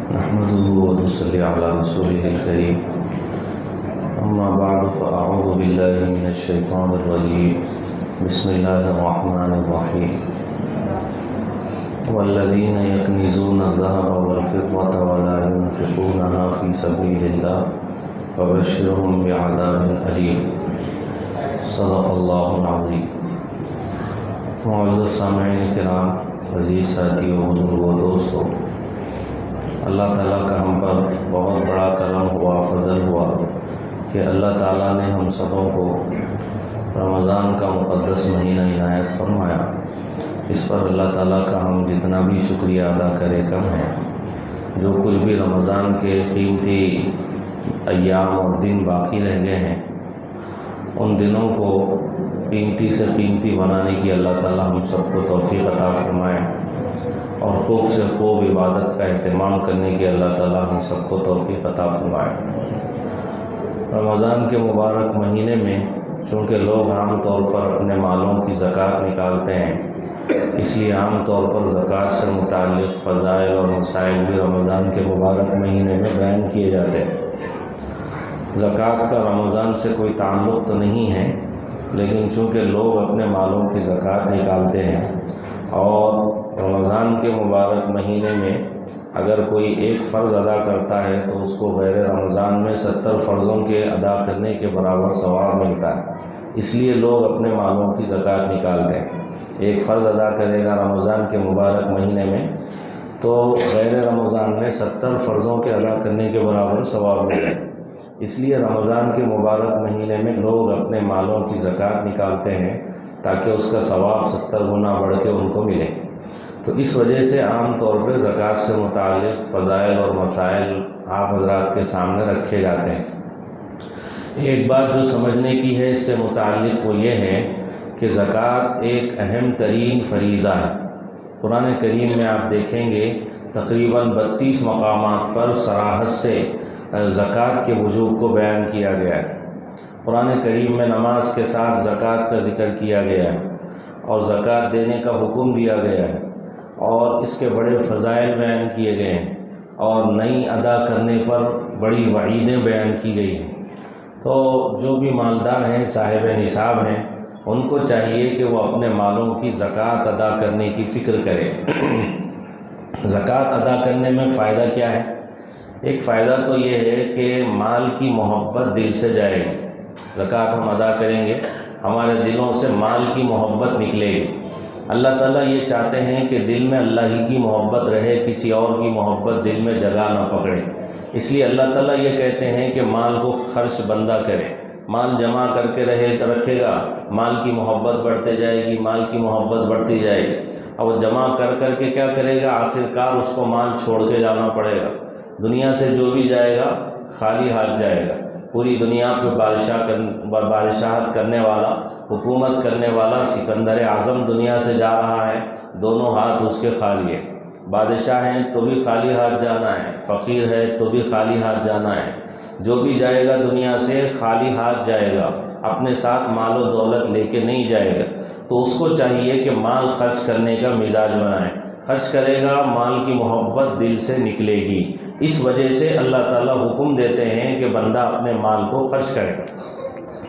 نحمده ونصلي على رسوله الكريم أما بعد فأعوذ بالله من الشيطان الرجيم بسم الله الرحمن الرحيم والذين يكنزون الذهب والفضة ولا ينفقونها في سبيل الله فبشرهم بعذاب أليم صدق الله العظيم۔ معزز سامعین کرام، عزیز ساتھیوں، بزرگوں، دوستوں، اللہ تعالیٰ کا ہم پر بہت بڑا کرم ہوا، فضل ہوا کہ اللہ تعالیٰ نے ہم سبوں کو رمضان کا مقدس مہینہ عنایت فرمایا۔ اس پر اللہ تعالیٰ کا ہم جتنا بھی شکریہ ادا کرے کم ہے۔ جو کچھ بھی رمضان کے قیمتی ایام اور دن باقی رہ گئے ہیں، ان دنوں کو قیمتی سے قیمتی بنانے کی اللہ تعالیٰ ہم سب کو توفیق عطا فرمائے، اور خوب سے خوب عبادت کا اہتمام کرنے کی اللہ تعالیٰ ہم سب کو توفیق عطا فرمائے۔ رمضان کے مبارک مہینے میں چونکہ لوگ عام طور پر اپنے مالوں کی زکوٰۃ نکالتے ہیں، اس لیے عام طور پر زکوٰۃ سے متعلق فضائل اور مسائل بھی رمضان کے مبارک مہینے میں بیان کیے جاتے ہیں۔ زکوٰۃ کا رمضان سے کوئی تعلق تو نہیں ہے، لیکن چونکہ لوگ اپنے مالوں کی زکوٰۃ نکالتے ہیں، اور رمضان کے مبارک مہینے میں اگر کوئی ایک فرض ادا کرتا ہے تو اس کو غیر رمضان میں 70 فرضوں کے ادا کرنے کے برابر ثواب ملتا ہے۔ اس لیے لوگ اپنے مالوں کی زکوٰۃ نکالتے ہیں۔ ایک فرض ادا کرے گا رمضان کے مبارک مہینے میں تو غیر رمضان میں 70 فرضوں کے ادا کرنے کے برابر ثواب ملتا ہے۔ اس لیے رمضان کے مبارک مہینے میں لوگ اپنے مالوں کی زکوٰۃ نکالتے ہیں تاکہ اس کا ثواب 70 گنا بڑھ کے ان کو ملے۔ تو اس وجہ سے عام طور پہ زکوٰۃ سے متعلق فضائل اور مسائل آپ حضرات کے سامنے رکھے جاتے ہیں۔ ایک بات جو سمجھنے کی ہے اس سے متعلق وہ یہ ہے کہ زکوٰۃ ایک اہم ترین فریضہ ہے۔ قرآن کریم میں آپ دیکھیں گے تقریباً 32 مقامات پر صراحت سے زکوٰۃ کے وجوب کو بیان کیا گیا ہے۔ قرآن کریم میں نماز کے ساتھ زکوٰۃ کا ذکر کیا گیا ہے، اور زکوٰۃ دینے کا حکم دیا گیا ہے، اور اس کے بڑے فضائل بیان کیے گئے ہیں، اور نہیں ادا کرنے پر بڑی وعیدیں بیان کی گئی ہیں۔ تو جو بھی مالدار ہیں، صاحب نصاب ہیں، ان کو چاہیے کہ وہ اپنے مالوں کی زکوٰۃ ادا کرنے کی فکر کریں۔ زکوٰۃ ادا کرنے میں فائدہ کیا ہے؟ ایک فائدہ تو یہ ہے کہ مال کی محبت دل سے جائے گی۔ زکوٰۃ ہم ادا کریں گے، ہمارے دلوں سے مال کی محبت نکلے گی۔ اللہ تعالیٰ یہ چاہتے ہیں کہ دل میں اللہ ہی کی محبت رہے، کسی اور کی محبت دل میں جگہ نہ پکڑے۔ اس لیے اللہ تعالیٰ یہ کہتے ہیں کہ مال کو خرچ بندہ کرے۔ مال جمع کر کے رکھے گا، مال کی محبت بڑھتے جائے گی، مال کی محبت بڑھتی جائے گی، اور وہ جمع کر کے کیا کرے گا؟ آخرکار اس کو مال چھوڑ کے جانا پڑے گا۔ دنیا سے جو بھی جائے گا خالی ہاتھ جائے گا۔ پوری دنیا پہ بادشاہت کرنے والا، حکومت کرنے والا سکندر اعظم دنیا سے جا رہا ہے، دونوں ہاتھ اس کے خالی ہیں۔ بادشاہ ہیں تو بھی خالی ہاتھ جانا ہے، فقیر ہے تو بھی خالی ہاتھ جانا ہے۔ جو بھی جائے گا دنیا سے خالی ہاتھ جائے گا، اپنے ساتھ مال و دولت لے کے نہیں جائے گا۔ تو اس کو چاہیے کہ مال خرچ کرنے کا مزاج بنائے۔ خرچ کرے گا، مال کی محبت دل سے نکلے گی۔ اس وجہ سے اللہ تعالیٰ حکم دیتے ہیں کہ بندہ اپنے مال کو خرچ کرے۔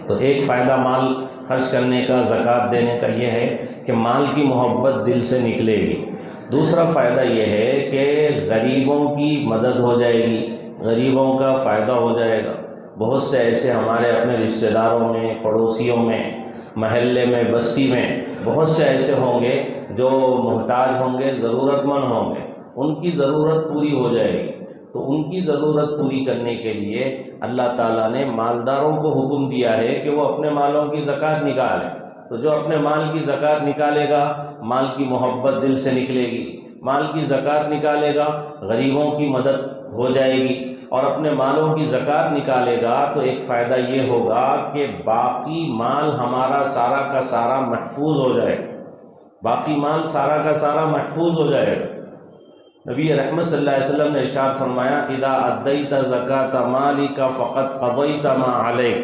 تو ایک فائدہ مال خرچ کرنے کا، زکوٰۃ دینے کا یہ ہے کہ مال کی محبت دل سے نکلے گی۔ دوسرا فائدہ یہ ہے کہ غریبوں کی مدد ہو جائے گی، غریبوں کا فائدہ ہو جائے گا۔ بہت سے ایسے ہمارے اپنے رشتہ داروں میں، پڑوسیوں میں، محلے میں، بستی میں بہت سے ایسے ہوں گے جو محتاج ہوں گے، ضرورت مند ہوں گے، ان کی ضرورت پوری ہو جائے گی۔ تو ان کی ضرورت پوری کرنے کے لیے اللہ تعالیٰ نے مالداروں کو حکم دیا ہے کہ وہ اپنے مالوں کی زکوٰۃ نکالیں۔ تو جو اپنے مال کی زکوٰۃ نکالے گا، مال کی محبت دل سے نکلے گی، مال کی زکوٰۃ نکالے گا، غریبوں کی مدد ہو جائے گی، اور اپنے مالوں کی زکوٰۃ نکالے گا تو ایک فائدہ یہ ہوگا کہ باقی مال ہمارا سارا کا سارا محفوظ ہو جائے گا۔ باقی مال سارا کا سارا محفوظ ہو جائے گا۔ نبی رحمت صلی اللہ علیہ وسلم نے ارشاد فرمایا، اذا ادیت زکاۃ مالک فقد قضیت ما علیک،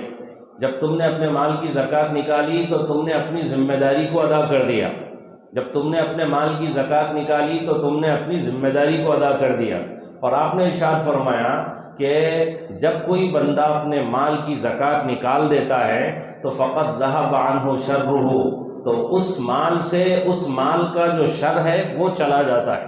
جب تم نے اپنے مال کی زکوٰۃ نکالی تو تم نے اپنی ذمہ داری کو ادا کر دیا۔ جب تم نے اپنے مال کی زکوٰۃ نکالی تو تم نے اپنی ذمہ داری کو ادا کر دیا۔ اور آپ نے ارشاد فرمایا کہ جب کوئی بندہ اپنے مال کی زکوٰۃ نکال دیتا ہے تو فقط ذہب عنہ شرہ، تو اس مال سے اس مال کا جو شر ہے وہ چلا جاتا ہے۔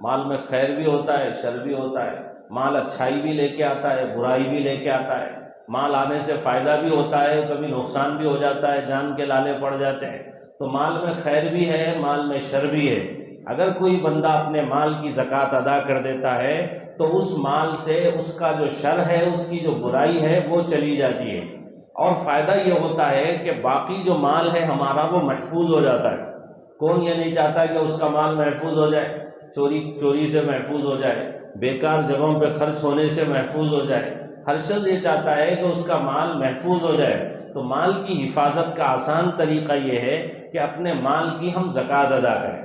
مال میں خیر بھی ہوتا ہے، شر بھی ہوتا ہے، مال اچھائی بھی لے کے آتا ہے، برائی بھی لے کے آتا ہے، مال آنے سے فائدہ بھی ہوتا ہے، کبھی نقصان بھی ہو جاتا ہے، جان کے لالے پڑ جاتے ہیں۔ تو مال میں خیر بھی ہے، مال میں شر بھی ہے۔ اگر کوئی بندہ اپنے مال کی زکوٰۃ ادا کر دیتا ہے تو اس مال سے اس کا جو شر ہے، اس کی جو برائی ہے وہ چلی جاتی ہے، اور فائدہ یہ ہوتا ہے کہ باقی جو مال ہے ہمارا وہ محفوظ ہو جاتا ہے۔ کون یہ نہیں چاہتا کہ اس کا مال محفوظ ہو جائے، چوری سے محفوظ ہو جائے، بیکار جگہوں پہ خرچ ہونے سے محفوظ ہو جائے؟ ہر شخص یہ چاہتا ہے کہ اس کا مال محفوظ ہو جائے۔ تو مال کی حفاظت کا آسان طریقہ یہ ہے کہ اپنے مال کی ہم زکوٰۃ ادا کریں۔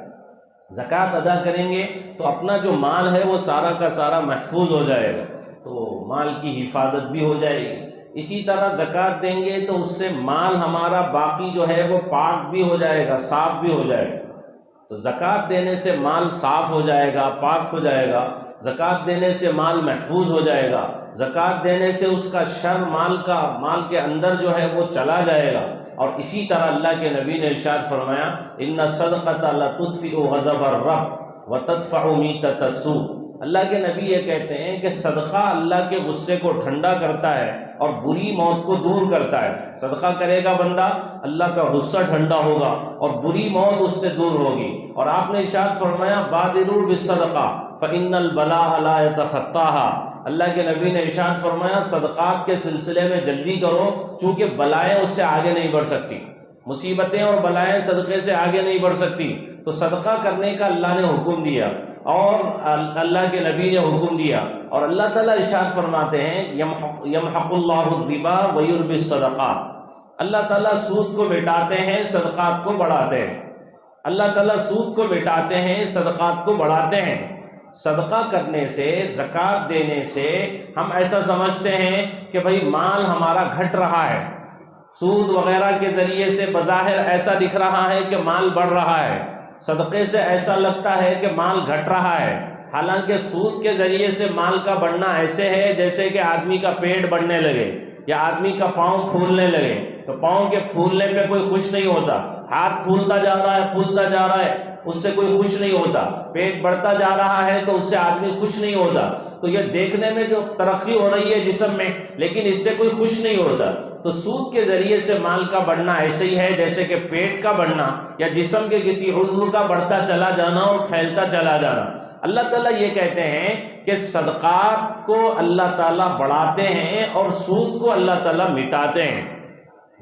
زکوٰۃ ادا کریں گے تو اپنا جو مال ہے وہ سارا کا سارا محفوظ ہو جائے گا، تو مال کی حفاظت بھی ہو جائے گی۔ اسی طرح زکوٰۃ دیں گے تو اس سے مال ہمارا باقی جو ہے وہ پاک بھی ہو جائے گا، صاف بھی ہو جائے گا۔ تو زکوٰۃ دینے سے مال صاف ہو جائے گا، پاک ہو جائے گا، زکوٰۃ دینے سے مال محفوظ ہو جائے گا، زکوٰۃ دینے سے اس کا شر مال کے اندر جو ہے وہ چلا جائے گا۔ اور اسی طرح اللہ کے نبی نے ارشاد فرمایا ان الصدقۃ لتطفئ غضب الرب وتدفع میتۃ السوء۔ اللہ کے نبی یہ کہتے ہیں کہ صدقہ اللہ کے غصے کو ٹھنڈا کرتا ہے اور بری موت کو دور کرتا ہے۔ صدقہ کرے گا بندہ، اللہ کا غصہ ٹھنڈا ہوگا اور بری موت اس سے دور ہوگی۔ اور آپ نے ارشاد فرمایا بادروا بالصدقہ فإن البلاء لا يتخطاها۔ اللہ کے نبی نے ارشاد فرمایا صدقات کے سلسلے میں جلدی کرو، چونکہ بلائیں اس سے آگے نہیں بڑھ سکتی، مصیبتیں اور بلائیں صدقے سے آگے نہیں بڑھ سکتی۔ تو صدقہ کرنے کا اللہ نے حکم دیا اور اللہ کے نبی نے حکم دیا، اور اللہ تعالیٰ ارشاد فرماتے ہیں یمحق اللہ الربا ویربی الصدقات۔ اللہ تعالیٰ سود کو مٹاتے ہیں، صدقات کو بڑھاتے ہیں۔ اللہ تعالیٰ سود کو مٹاتے ہیں، صدقات کو بڑھاتے ہیں۔ صدقہ کرنے سے، زکوٰۃ دینے سے ہم ایسا سمجھتے ہیں کہ بھئی مال ہمارا گھٹ رہا ہے، سود وغیرہ کے ذریعے سے بظاہر ایسا دکھ رہا ہے کہ مال بڑھ رہا ہے، صدقے سے ایسا لگتا ہے کہ مال گھٹ رہا ہے۔ حالانکہ سود کے ذریعے سے مال کا بڑھنا ایسے ہے جیسے کہ آدمی کا پیٹ بڑھنے لگے یا آدمی کا پاؤں پھولنے لگے۔ تو پاؤں کے پھولنے پہ کوئی خوش نہیں ہوتا، ہاتھ پھولتا جا رہا ہے، پھولتا جا رہا ہے، اس سے کوئی خوش نہیں ہوتا، پیٹ بڑھتا جا رہا ہے تو اس سے آدمی خوش نہیں ہوتا۔ تو یہ دیکھنے میں جو ترقی ہو رہی ہے جسم میں، لیکن اس سے کوئی خوش نہیں ہوتا۔ تو سود کے ذریعے سے مال کا بڑھنا ایسے ہی ہے جیسے کہ پیٹ کا بڑھنا یا جسم کے کسی عضو کا بڑھتا چلا جانا اور پھیلتا چلا جانا۔ اللہ تعالیٰ یہ کہتے ہیں کہ صدقات کو اللہ تعالیٰ بڑھاتے ہیں اور سود کو اللہ تعالیٰ مٹاتے ہیں۔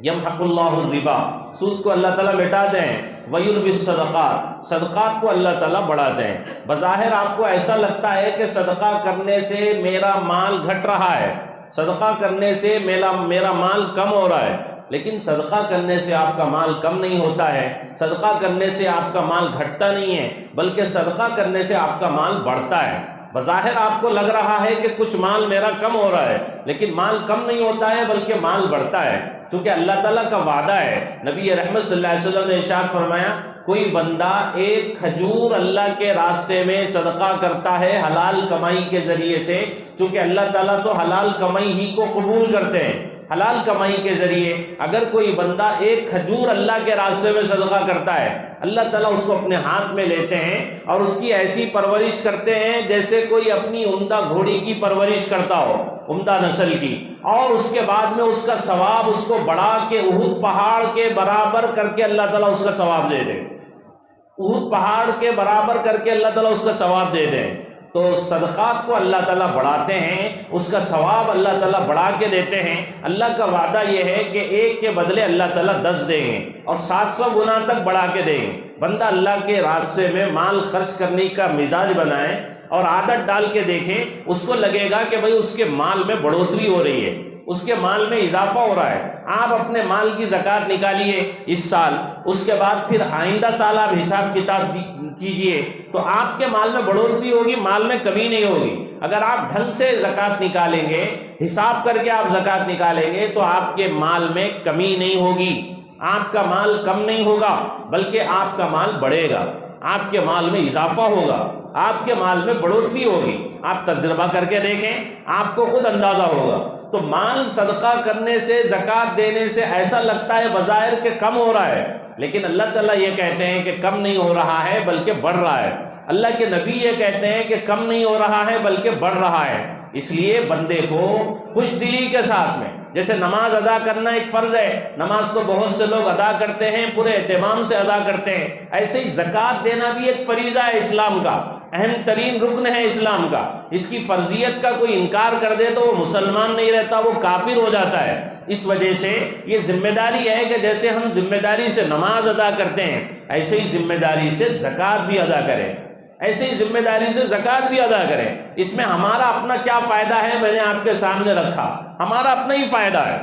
یمحق اللہ الربا، سود کو اللہ تعالیٰ مٹاتے ہیں، ویربی الصدقات، صدقات کو اللہ تعالیٰ بڑھاتے ہیں۔ بظاہر آپ کو ایسا لگتا ہے کہ صدقہ کرنے سے میرا مال گھٹ رہا ہے، صدقہ کرنے سے میرا مال کم ہو رہا ہے، لیکن صدقہ کرنے سے آپ کا مال کم نہیں ہوتا ہے، صدقہ کرنے سے آپ کا مال گھٹتا نہیں ہے، بلکہ صدقہ کرنے سے آپ کا مال بڑھتا ہے۔ بظاہر آپ کو لگ رہا ہے کہ کچھ مال میرا کم ہو رہا ہے، لیکن مال کم نہیں ہوتا ہے بلکہ مال بڑھتا ہے، چونکہ اللہ تعالیٰ کا وعدہ ہے۔ نبی رحمت صلی اللہ علیہ وسلم نے ارشاد فرمایا کوئی بندہ ایک کھجور اللہ کے راستے میں صدقہ کرتا ہے حلال کمائی کے ذریعے سے، چونکہ اللہ تعالیٰ تو حلال کمائی ہی کو قبول کرتے ہیں، حلال کمائی کے ذریعے اگر کوئی بندہ ایک کھجور اللہ کے راستے میں صدقہ کرتا ہے، اللہ تعالیٰ اس کو اپنے ہاتھ میں لیتے ہیں اور اس کی ایسی پرورش کرتے ہیں جیسے کوئی اپنی عمدہ گھوڑی کی پرورش کرتا ہو، عمدہ نسل کی، اور اس کے بعد میں اس کا ثواب اس کو بڑھا کے احد پہاڑ کے برابر کر کے اللہ تعالیٰ اس کا ثواب دے دے، احد پہاڑ کے برابر کر کے اللہ تعالیٰ اس کا ثواب دے دیں۔ تو صدقات کو اللہ تعالیٰ بڑھاتے ہیں، اس کا ثواب اللہ تعالیٰ بڑھا کے دیتے ہیں۔ اللہ کا وعدہ یہ ہے کہ ایک کے بدلے اللہ تعالیٰ 10 دیں گے اور 700 گنا تک بڑھا کے دیں گے۔ بندہ اللہ کے راستے میں مال خرچ کرنے کا مزاج بنائے اور عادت ڈال کے دیکھیں، اس کو لگے گا کہ بھئی اس کے مال میں بڑھوتری ہو رہی ہے، اس کے مال میں اضافہ ہو رہا ہے۔ آپ اپنے مال کی زکوٰۃ نکالیے اس سال، اس کے بعد پھر آئندہ سال آپ حساب کتاب کیجئے تو آپ کے مال میں بڑھوتری ہوگی، مال میں کمی نہیں ہوگی۔ اگر آپ ڈھنگ سے زکوٰۃ نکالیں گے، حساب کر کے آپ زکوٰۃ نکالیں گے تو آپ کے مال میں کمی نہیں ہوگی، آپ کا مال کم نہیں ہوگا بلکہ آپ کا مال بڑھے گا۔ آپ کے مال میں اضافہ ہوگا، آپ کے مال میں بڑھوتری ہوگی۔ آپ تجربہ کر کے دیکھیں، آپ کو خود اندازہ ہوگا۔ تو مال صدقہ کرنے سے، زکوٰۃ دینے سے ایسا لگتا ہے بظاہر کہ کم ہو رہا ہے، لیکن اللہ تعالیٰ یہ کہتے ہیں کہ کم نہیں ہو رہا ہے بلکہ بڑھ رہا ہے۔ اللہ کے نبی یہ کہتے ہیں کہ کم نہیں ہو رہا ہے بلکہ بڑھ رہا ہے۔ اس لیے بندے کو خوش دلی کے ساتھ میں، جیسے نماز ادا کرنا ایک فرض ہے، نماز تو بہت سے لوگ ادا کرتے ہیں، پورے اہتمام سے ادا کرتے ہیں، ایسے ہی زکوٰۃ دینا بھی ایک فریضہ ہے اسلام کا، اہم ترین رکن ہے اسلام کا۔ اس کی فرضیت کا کوئی انکار کر دے تو وہ مسلمان نہیں رہتا، وہ کافر ہو جاتا ہے۔ اس وجہ سے یہ ذمہ داری ہے کہ جیسے ہم ذمہ داری سے نماز ادا کرتے ہیں، ایسے ہی ذمہ داری سے زکوٰۃ بھی ادا کریں، ایسے ہی ذمہ داری سے زکوٰۃ بھی ادا کریں۔ اس میں ہمارا اپنا کیا فائدہ ہے میں نے آپ کے سامنے رکھا، ہمارا اپنا ہی فائدہ ہے،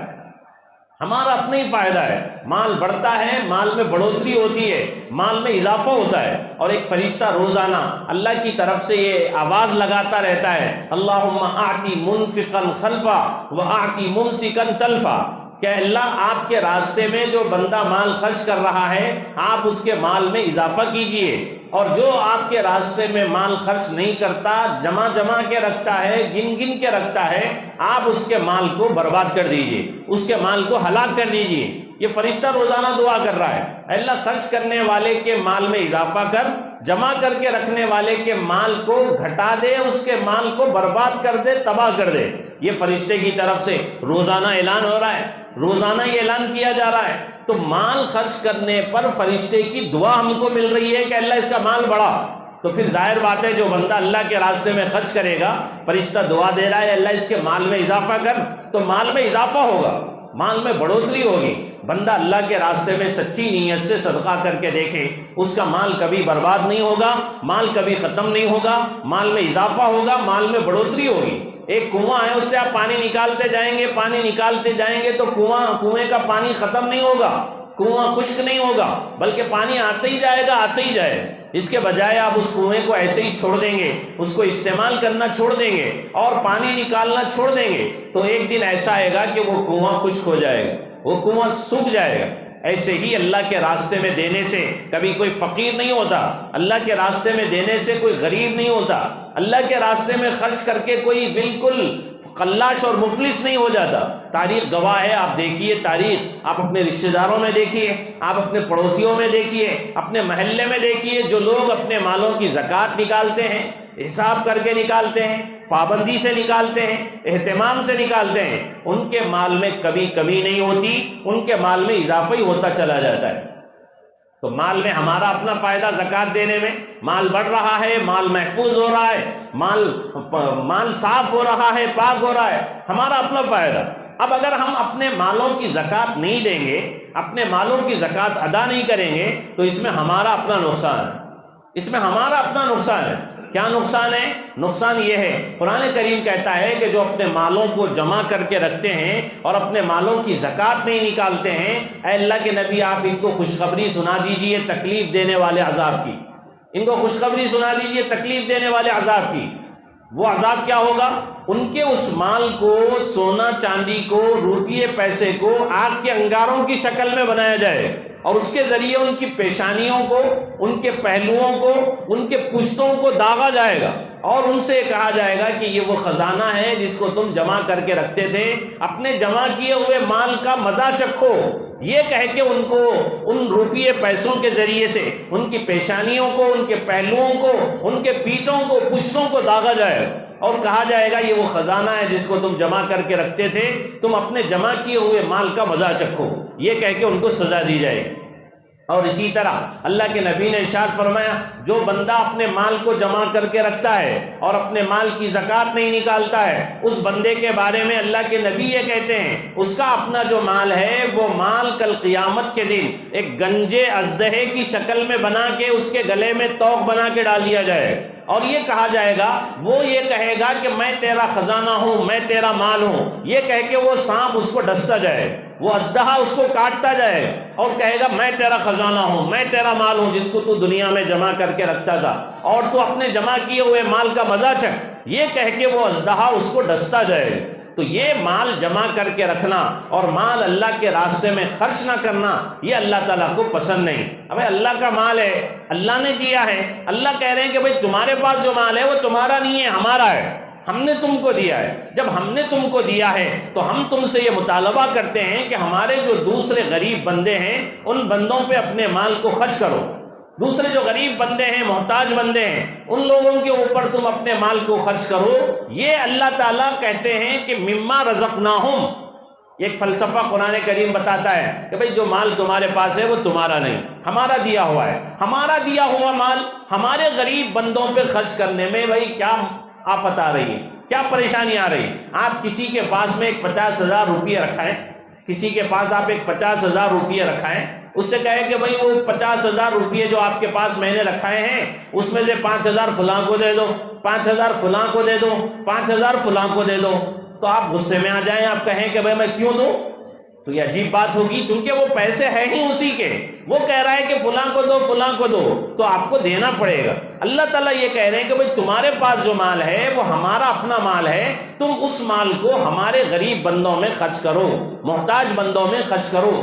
ہمارا اپنا ہی فائدہ ہے۔ مال بڑھتا ہے، مال میں بڑھوتری ہوتی ہے، مال میں اضافہ ہوتا ہے، اور ایک فرشتہ روزانہ اللہ کی طرف سے یہ آواز لگاتا رہتا ہے، اللہم آتی منفقا خلفا و آتی ممسکا تلفا، کہ اللہ آپ کے راستے میں جو بندہ مال خرچ کر رہا ہے آپ اس کے مال میں اضافہ کیجئے، اور جو آپ کے راستے میں مال خرچ نہیں کرتا، جمع کے رکھتا ہے، گن کے رکھتا ہے، آپ اس کے مال کو برباد کر دیجئے، اس کے مال کو ہلاک کر دیجئے۔ یہ فرشتہ روزانہ دعا کر رہا ہے، اللہ خرچ کرنے والے کے مال میں اضافہ کر، جمع کر کے رکھنے والے کے مال کو گھٹا دے، اس کے مال کو برباد کر دے، تباہ کر دے۔ یہ فرشتے کی طرف سے روزانہ اعلان ہو رہا ہے، روزانہ یہ اعلان کیا جا رہا ہے۔ تو مال خرچ کرنے پر فرشتے کی دعا ہم کو مل رہی ہے کہ اللہ اس کا مال بڑھا، تو پھر ظاہر بات ہے جو بندہ اللہ کے راستے میں خرچ کرے گا، فرشتہ دعا دے رہا ہے اللہ اس کے مال میں اضافہ کر، تو مال میں اضافہ ہوگا، مال میں بڑھوتری ہوگی۔ بندہ اللہ کے راستے میں سچی نیت سے صدقہ کر کے دیکھے، اس کا مال کبھی برباد نہیں ہوگا، مال کبھی ختم نہیں ہوگا، مال میں اضافہ ہوگا، مال میں بڑھوتری ہوگی۔ ایک کنواں ہے، اس سے آپ پانی نکالتے جائیں گے، پانی نکالتے جائیں گے تو کنویں کا پانی ختم نہیں ہوگا، کنواں خشک نہیں ہوگا، بلکہ پانی آتے ہی جائے گا، آتے ہی جائے گا۔ اس کے بجائے آپ اس کنویں کو ایسے ہی چھوڑ دیں گے، اس کو استعمال کرنا چھوڑ دیں گے اور پانی نکالنا چھوڑ دیں گے، تو ایک دن ایسا آئے گا کہ وہ کنواں خشک ہو جائے گا، وہ کنواں سوکھ جائے گا۔ ایسے ہی اللہ کے راستے میں دینے سے کبھی کوئی فقیر نہیں ہوتا، اللہ کے راستے میں دینے سے کوئی غریب نہیں ہوتا، اللہ کے راستے میں خرچ کر کے کوئی بالکل قلاش اور مفلس نہیں ہو جاتا۔ تاریخ گواہ ہے، آپ دیکھیے تاریخ، آپ اپنے رشتہ داروں میں دیکھیے، آپ اپنے پڑوسیوں میں دیکھیے، اپنے محلے میں دیکھیے، جو لوگ اپنے مالوں کی زکوٰۃ نکالتے ہیں، حساب کر کے نکالتے ہیں، پابندی سے نکالتے ہیں، اہتمام سے نکالتے ہیں، ان کے مال میں کبھی کمی نہیں ہوتی، ان کے مال میں اضافہ ہی ہوتا چلا جاتا ہے۔ تو مال میں ہمارا اپنا فائدہ، زکوٰۃ دینے میں مال بڑھ رہا ہے، مال محفوظ ہو رہا ہے، مال صاف ہو رہا ہے، پاک ہو رہا ہے، ہمارا اپنا فائدہ۔ اب اگر ہم اپنے مالوں کی زکوٰۃ نہیں دیں گے، اپنے مالوں کی زکوٰۃ ادا نہیں کریں گے، تو اس میں ہمارا اپنا نقصان ہے، اس میں ہمارا اپنا نقصان ہے۔ کیا نقصان ہے؟ نقصان یہ ہے، قرآن کریم کہتا ہے کہ جو اپنے مالوں کو جمع کر کے رکھتے ہیں اور اپنے مالوں کی زکوٰۃ نہیں نکالتے ہیں، اے اللہ کے نبی آپ ان کو خوشخبری سنا دیجئے تکلیف دینے والے عذاب کی، ان کو خوشخبری سنا دیجئے تکلیف دینے والے عذاب کی۔ وہ عذاب کیا ہوگا؟ ان کے اس مال کو، سونا چاندی کو، روپیے پیسے کو آگ کے انگاروں کی شکل میں بنایا جائے، اور اس کے ذریعے ان کی پیشانیوں کو، ان کے پہلوؤں کو، ان کے پشتوں کو داغا جائے گا، اور ان سے کہا جائے گا کہ یہ وہ خزانہ ہے جس کو تم جمع کر کے رکھتے تھے، اپنے جمع کیے ہوئے مال کا مزہ چکھو۔ یہ کہہ کے ان کو ان روپیے پیسوں کے ذریعے سے ان کی پیشانیوں کو، ان کے پہلوؤں کو، ان کے پیٹوں کو، پشتوں کو داغا جائے، اور کہا جائے گا یہ وہ خزانہ ہے جس کو تم جمع کر کے رکھتے تھے، تم اپنے جمع کیے ہوئے مال کا مزہ چکھو، یہ کہہ کے ان کو سزا دی جائے گی۔ اور اسی طرح اللہ کے نبی نے ارشاد فرمایا، جو بندہ اپنے مال کو جمع کر کے رکھتا ہے اور اپنے مال کی زکوٰۃ نہیں نکالتا ہے، اس بندے کے بارے میں اللہ کے نبی یہ کہتے ہیں، اس کا اپنا جو مال ہے وہ مال کل قیامت کے دن ایک گنجے اژدہے کی شکل میں بنا کے اس کے گلے میں توق بنا کے ڈال دیا جائے، اور یہ کہا جائے گا، وہ یہ کہے گا کہ میں تیرا خزانہ ہوں، میں تیرا مال ہوں، یہ کہہ کے وہ سانپ اس کو ڈستا جائے، وہ اژدہا اس کو کاٹتا جائے اور کہے گا میں تیرا خزانہ ہوں، میں تیرا مال ہوں جس کو تو دنیا میں جمع کر کے رکھتا تھا، اور تو اپنے جمع کیے ہوئے مال کا مزہ چکھ، یہ کہہ کے وہ اژدہا اس کو ڈستا جائے۔ تو یہ مال جمع کر کے رکھنا اور مال اللہ کے راستے میں خرچ نہ کرنا، یہ اللہ تعالیٰ کو پسند نہیں۔ اب اللہ کا مال ہے، اللہ نے دیا ہے۔ اللہ کہہ رہے ہیں کہ بھئی تمہارے پاس جو مال ہے وہ تمہارا نہیں ہے، ہمارا ہے، ہم نے تم کو دیا ہے۔ جب ہم نے تم کو دیا ہے تو ہم تم سے یہ مطالبہ کرتے ہیں کہ ہمارے جو دوسرے غریب بندے ہیں ان بندوں پہ اپنے مال کو خرچ کرو۔ دوسرے جو غریب بندے ہیں، محتاج بندے ہیں، ان لوگوں کے اوپر تم اپنے مال کو خرچ کرو۔ یہ اللہ تعالیٰ کہتے ہیں کہ مما رزقناہم، ایک فلسفہ قرآن کریم بتاتا ہے کہ بھئی جو مال تمہارے پاس ہے وہ تمہارا نہیں، ہمارا دیا ہوا ہے۔ ہمارا دیا ہوا مال ہمارے غریب بندوں پہ خرچ کرنے میں بھئی کیا آفت آ رہی ہے، کیا پریشانی آ رہی ہے؟ آپ کسی کے پاس میں ایک 50,000 روپیہ رکھائیں، کسی کے پاس آپ ایک 50,000 روپیہ رکھائیں، اس سے کہے کہ بھئی وہ 50,000 روپیے جو آپ کے پاس میں نے رکھائے ہیں اس میں سے 5,000 فلاں کو دے دو، 5,000 فلاں کو دے دو، 5,000 فلاں کو دے دو، تو آپ غصے میں آ جائیں، آپ کہیں کہ بھئی میں کیوں دوں؟ تو یہ عجیب بات ہوگی، چونکہ وہ پیسے ہیں ہی اسی کے، وہ کہہ رہا ہے کہ فلاں کو دو، فلاں کو دو، تو آپ کو دینا پڑے گا۔ اللہ تعالیٰ یہ کہہ رہے ہیں کہ بھئی تمہارے پاس جو مال ہے وہ ہمارا اپنا مال ہے، تم اس مال کو ہمارے غریب بندوں میں خرچ کرو، محتاج بندوں میں خرچ کرو۔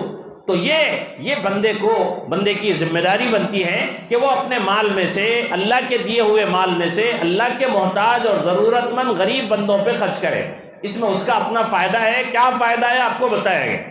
تو یہ بندے کی ذمہ داری بنتی ہے کہ وہ اپنے مال میں سے، اللہ کے دیے ہوئے مال میں سے اللہ کے محتاج اور ضرورت مند غریب بندوں پہ خرچ کرے۔ اس میں اس کا اپنا فائدہ ہے، کیا فائدہ ہے آپ کو بتایا گیا۔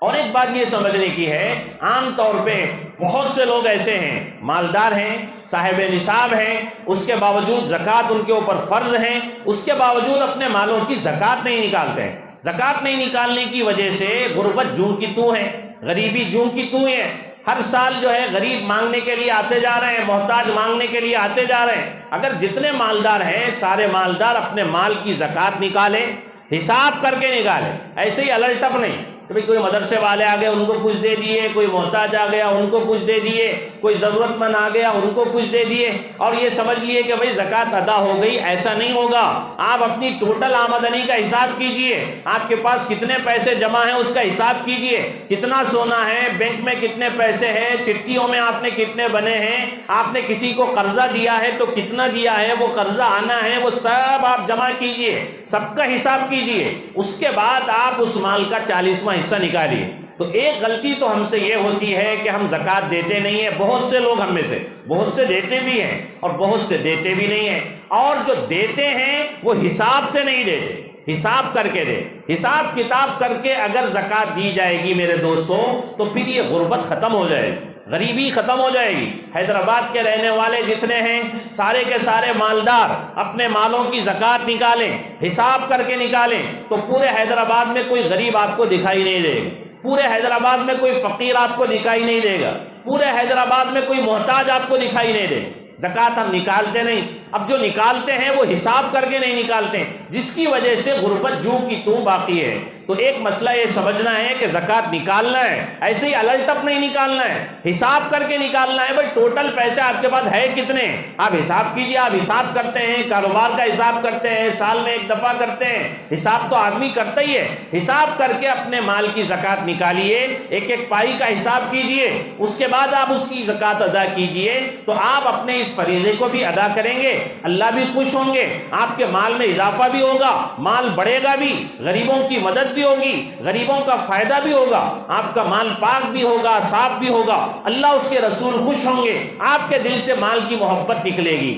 اور ایک بات یہ سمجھنے کی ہے، عام طور پہ بہت سے لوگ ایسے ہیں، مالدار ہیں، صاحب نصاب ہیں، اس کے باوجود زکوٰۃ ان کے اوپر فرض ہیں، اس کے باوجود اپنے مالوں کی زکوٰۃ نہیں نکالتے ہیں۔ زکوٰۃ نہیں نکالنے کی وجہ سے غربت جوں کی توں ہے، غریبی جوں کی توں ہے۔ ہر سال جو ہے غریب مانگنے کے لیے آتے جا رہے ہیں، محتاج مانگنے کے لیے آتے جا رہے ہیں۔ اگر جتنے مالدار ہیں سارے مالدار اپنے مال کی زکوٰۃ نکالیں، حساب کر کے نکالیں، ایسے ہی الٹ ٹپ نہیں کہ بھئی کوئی مدرسے والے آ گئے ان کو کچھ دے دیے، کوئی محتاج آ گیا ان کو کچھ دے دیے، کوئی ضرورت مند آ گیا ان کو کچھ دے دیے، اور یہ سمجھ لیے کہ بھئی زکوٰۃ ادا ہو گئی۔ ایسا نہیں ہوگا۔ آپ اپنی ٹوٹل آمدنی کا حساب کیجئے، آپ کے پاس کتنے پیسے جمع ہیں اس کا حساب کیجئے، کتنا سونا ہے، بینک میں کتنے پیسے ہیں، چٹھیوں میں آپ نے کتنے بنے ہیں، آپ نے کسی کو قرضہ دیا ہے تو کتنا دیا ہے، وہ قرضہ آنا ہے، وہ سب آپ جمع کیجئے، سب کا حساب کیجئے۔ اس کے بعد آپ اس مال کا 40واں حصہ نکالیے۔ تو ایک غلطی تو ہم سے یہ ہوتی ہے کہ ہم زکوٰۃ دیتے نہیں ہیں، بہت سے لوگ ہم میں سے، بہت سے دیتے بھی ہیں اور بہت سے دیتے بھی نہیں ہیں، اور جو دیتے ہیں وہ حساب سے نہیں دیتے، حساب کر کے دے۔ حساب کتاب کر کے اگر زکوٰۃ دی جائے گی میرے دوستوں تو پھر یہ غربت ختم ہو جائے گی، غریبی ختم ہو جائے گی۔ حیدرآباد کے رہنے والے جتنے ہیں سارے کے سارے مالدار اپنے مالوں کی زکوٰۃ نکالیں، حساب کر کے نکالیں، تو پورے حیدرآباد میں کوئی غریب آپ کو دکھائی نہیں دے گا، پورے حیدرآباد میں کوئی فقیر آپ کو دکھائی نہیں دے گا، پورے حیدرآباد میں کوئی محتاج آپ کو دکھائی نہیں دے گا۔ زکوٰۃ ہم نکالتے نہیں، اب جو نکالتے ہیں وہ حساب کر کے نہیں نکالتے، جس کی وجہ سے غربت جوں کی توں باقی ہے۔ تو ایک مسئلہ یہ سمجھنا ہے کہ زکوٰۃ نکالنا ہے، ایسے ہی الٹ ٹپ نہیں نکالنا ہے، حساب کر کے نکالنا ہے۔ بھائی ٹوٹل پیسے آپ کے پاس ہے کتنے، آپ حساب کیجئے۔ آپ حساب کرتے ہیں، کاروبار کا حساب کرتے ہیں، سال میں ایک دفعہ کرتے ہیں، حساب تو آدمی کرتا ہی ہے۔ حساب کر کے اپنے مال کی زکوٰۃ نکالیے، ایک ایک پائی کا حساب کیجئے، اس کے بعد آپ اس کی زکوٰۃ ادا کیجئے، تو آپ اپنے اس فریضے کو بھی ادا کریں گے، اللہ بھی خوش ہوں گے، آپ کے مال میں اضافہ بھی ہوگا، مال بڑھے گا بھی، غریبوں کی مدد بھی ہوگی، غریبوں کا فائدہ بھی ہوگا، آپ کا مال پاک بھی ہوگا، صاف بھی ہوگا، اللہ اس کے رسول خوش ہوں گے، آپ کے دل سے مال کی محبت نکلے گی،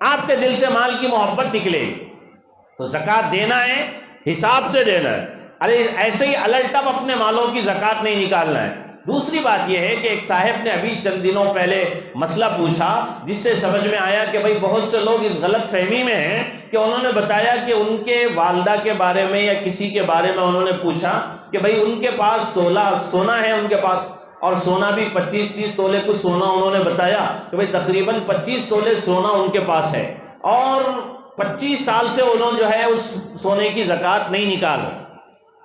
آپ کے دل سے مال کی محبت نکلے گی۔ تو زکوٰۃ دینا ہے، حساب سے دینا ہے، ارے ایسے ہی الٹ اب اپنے مالوں کی زکوٰۃ نہیں نکالنا ہے۔ دوسری بات یہ ہے کہ ایک صاحب نے ابھی چند دنوں پہلے مسئلہ پوچھا، جس سے سمجھ میں آیا کہ بھئی بہت سے لوگ اس غلط فہمی میں ہیں کہ انہوں نے بتایا کہ ان کے والدہ کے بارے میں یا کسی کے بارے میں انہوں نے پوچھا کہ بھئی ان کے پاس تولہ سونا ہے، ان کے پاس، اور سونا بھی 25-30 تولے کچھ سونا، انہوں نے بتایا کہ بھئی تقریباً 25 تولے سونا ان کے پاس ہے، اور 25 سال سے انہوں جو ہے اس سونے کی زکوٰۃ نہیں نکال رہے،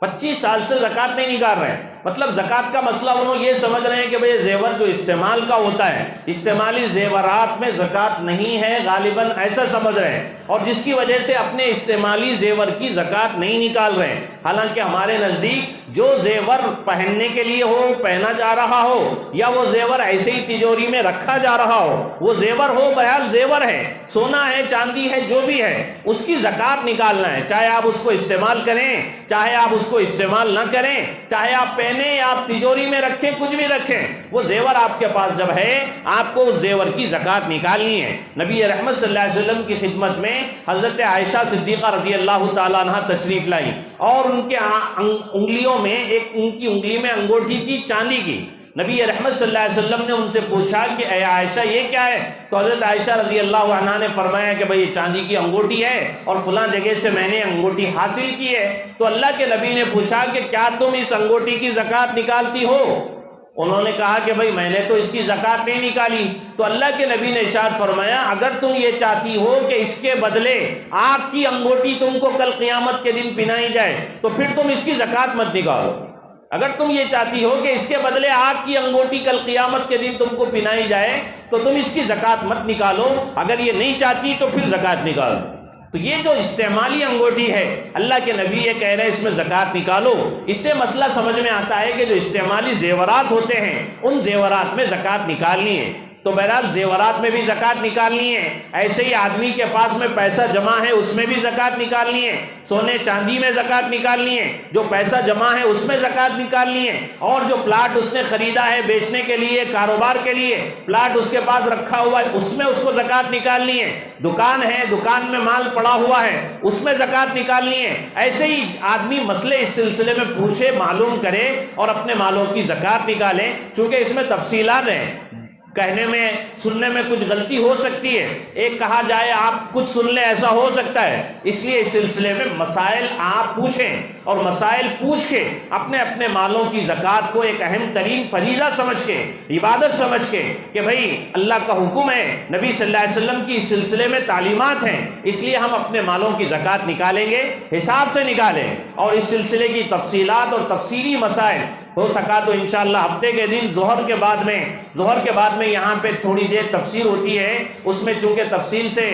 25 سال سے زکوٰۃ نہیں نکال رہے ہیں۔ مطلب زکوٰۃ کا مسئلہ انہوں یہ سمجھ رہے ہیں کہ بھئی زیور جو استعمال کا ہوتا ہے، استعمالی زیورات میں زکوٰۃ نہیں ہے، غالباً ایسا سمجھ رہے ہیں، اور جس کی وجہ سے اپنے استعمالی زیور کی زکوٰۃ نہیں نکال رہے ہیں۔ حالانکہ ہمارے نزدیک جو زیور پہننے کے لیے ہو، پہنا جا رہا ہو، یا وہ زیور ایسے ہی تجوری میں رکھا جا رہا ہو، وہ زیور ہو، بہرحال زیور ہے، سونا ہے، چاندی ہے، جو بھی ہے، اس کی زکوٰۃ نکالنا ہے، چاہے آپ اس کو استعمال کریں، چاہے آپ اس کو استعمال نہ کریں، چاہے آپ پہنیں یا آپ تجوری میں رکھیں، کچھ بھی رکھیں، وہ زیور آپ کے پاس جب ہے آپ کو اس زیور کی زکوٰۃ نکالنی ہے۔ نبی رحمت صلی اللہ علیہ وسلم کی خدمت میں حضرت عائشہ صدیقہ رضی اللہ تعالیٰ عنہ تشریف لائی، اور ان کے انگلیوں میں ان کی انگلی میں انگوٹھی تھی چاندی کی۔ نبی رحمت صلی اللہ علیہ وسلم نے ان سے پوچھا کہ اے عائشہ یہ کیا ہے؟ تو حضرت عائشہ رضی اللہ عنہا نے فرمایا کہ بھئی یہ چاندی کی انگوٹھی ہے اور فلاں جگہ سے میں نے انگوٹھی حاصل کی ہے۔ تو اللہ کے نبی نے پوچھا کہ کیا تم اس انگوٹھی کی زکوٰۃ نکالتی ہو؟ انہوں نے کہا کہ بھئی میں نے تو اس کی زکوٰۃ نہیں نکالی۔ تو اللہ کے نبی نے ارشاد فرمایا اگر تم یہ چاہتی ہو کہ اس کے بدلے آگ کی انگوٹھی تم کو کل قیامت کے دن پہنائی جائے تو پھر تم اس کی زکوٰۃ مت نکالو۔ اگر تم یہ چاہتی ہو کہ اس کے بدلے آگ کی انگوٹھی کل قیامت کے دن تم کو پہنائی جائے تو تم اس کی زکوٰۃ مت نکالو، اگر یہ نہیں چاہتی تو پھر زکوٰۃ نکالو۔ تو یہ جو استعمالی انگوٹھی ہے اللہ کے نبی یہ کہہ رہے ہیں اس میں زکوٰۃ نکالو۔ اس سے مسئلہ سمجھ میں آتا ہے کہ جو استعمالی زیورات ہوتے ہیں ان زیورات میں زکوٰۃ نکالنی ہے۔ تو بہرحال زیورات میں بھی زکوٰۃ نکالنی ہے، ایسے ہی آدمی کے پاس میں پیسہ جمع ہے اس میں بھی زکوٰۃ نکالنی ہے، سونے چاندی میں زکوٰۃ نکالنی ہے، جو پیسہ جمع ہے اس میں زکوٰۃ نکالنی ہے، اور جو پلاٹ اس نے خریدا ہے بیچنے کے لیے، کاروبار کے لیے پلاٹ اس کے پاس رکھا ہوا ہے اس میں اس کو زکوٰۃ نکالنی ہے، دکان ہے دکان میں مال پڑا ہوا ہے اس میں زکوٰۃ نکالنی ہے۔ ایسے ہی آدمی مسئلے اس سلسلے میں پوچھے، معلوم کرے اور اپنے مالوں کی زکوٰۃ نکالے، چونکہ اس میں تفصیلات ہیں، کہنے میں سننے میں کچھ غلطی ہو سکتی ہے، ایک کہا جائے آپ کچھ سن لیں ایسا ہو سکتا ہے، اس لیے اس سلسلے میں مسائل آپ پوچھیں اور مسائل پوچھ کے اپنے اپنے مالوں کی زکوٰۃ کو ایک اہم ترین فریضہ سمجھ کے، عبادت سمجھ کے کہ بھئی اللہ کا حکم ہے، نبی صلی اللہ علیہ وسلم کی اس سلسلے میں تعلیمات ہیں، اس لیے ہم اپنے مالوں کی زکوٰۃ نکالیں گے، حساب سے نکالیں، اور اس سلسلے کی تفصیلات اور تفصیلی مسائل ہو سکا تو انشاءاللہ ہفتے کے دن ظہر کے بعد میں یہاں پہ تھوڑی دیر تفسیر ہوتی ہے، اس میں چونکہ تفصیل سے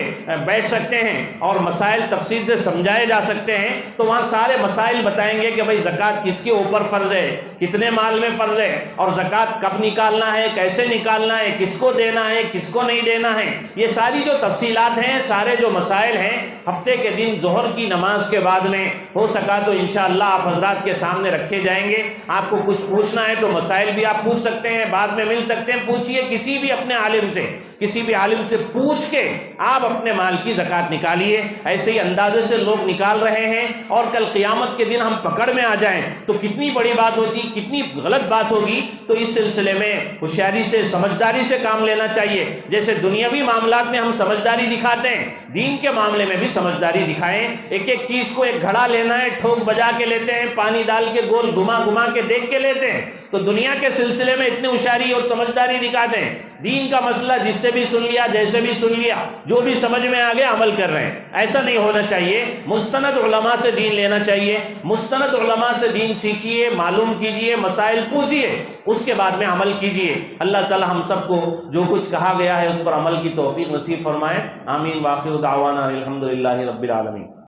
بیٹھ سکتے ہیں اور مسائل تفصیل سے سمجھائے جا سکتے ہیں، تو وہاں سارے مسائل بتائیں گے کہ بھئی زکوٰۃ کس کے اوپر فرض ہے، کتنے مال میں فرض ہے، اور زکوٰۃ کب نکالنا ہے، کیسے نکالنا ہے، کس کو دینا ہے، کس کو نہیں دینا ہے، یہ ساری جو تفصیلات ہیں، سارے جو مسائل ہیں ہفتے کے دن ظہر کی نماز کے بعد میں ہو سکا تو انشاءاللہ آپ حضرات کے سامنے رکھے جائیں گے۔ آپ کو کچھ پوچھنا ہے تو مسائل بھی آپ پوچھ سکتے ہیں، بعد میں مل سکتے ہیں، پوچھئے کسی بھی اپنے عالم سے، کسی بھی عالم سے پوچھ کے آپ اپنے مال کی زکوٰۃ نکالیے۔ ایسے ہی اندازے سے لوگ نکال رہے ہیں اور کل قیامت کے دن ہم پکڑ میں آ جائیں تو کتنی بڑی بات ہوتی، کتنی غلط بات ہوگی۔ تو اس سلسلے میں ہوشیاری سے، سمجھداری سے کام لینا چاہیے۔ جیسے دنیاوی معاملات میں ہم سمجھداری دکھاتے ہیں، دین کے معاملے میں بھی سمجھداری دکھائیں۔ ایک ایک چیز کو ایک گھڑا لینا ہے، ٹھوک بجا کے لیتے ہیں، پانی ڈال کے گول گھما گھما کے دیکھ کے لیتے ہیں، تو دنیا کے سلسلے میں اتنی ہوشیاری اور سمجھداری دکھاتے ہیں۔ دین کا مسئلہ جس سے بھی سن لیا، جیسے بھی سن لیا، جو بھی سمجھ میں آگے عمل کر رہے ہیں، ایسا نہیں ہونا چاہیے۔ مستند علماء سے دین لینا چاہیے، مستند علماء سے دین سیکھیے، معلوم کیجئے، مسائل پوچھئے، اس کے بعد میں عمل کیجئے۔ اللہ تعالی ہم سب کو جو کچھ کہا گیا ہے اس پر عمل کی توفیق نصیب فرمائے۔ آمین۔ وآخر دعوانا الحمدللہ رب العالمین۔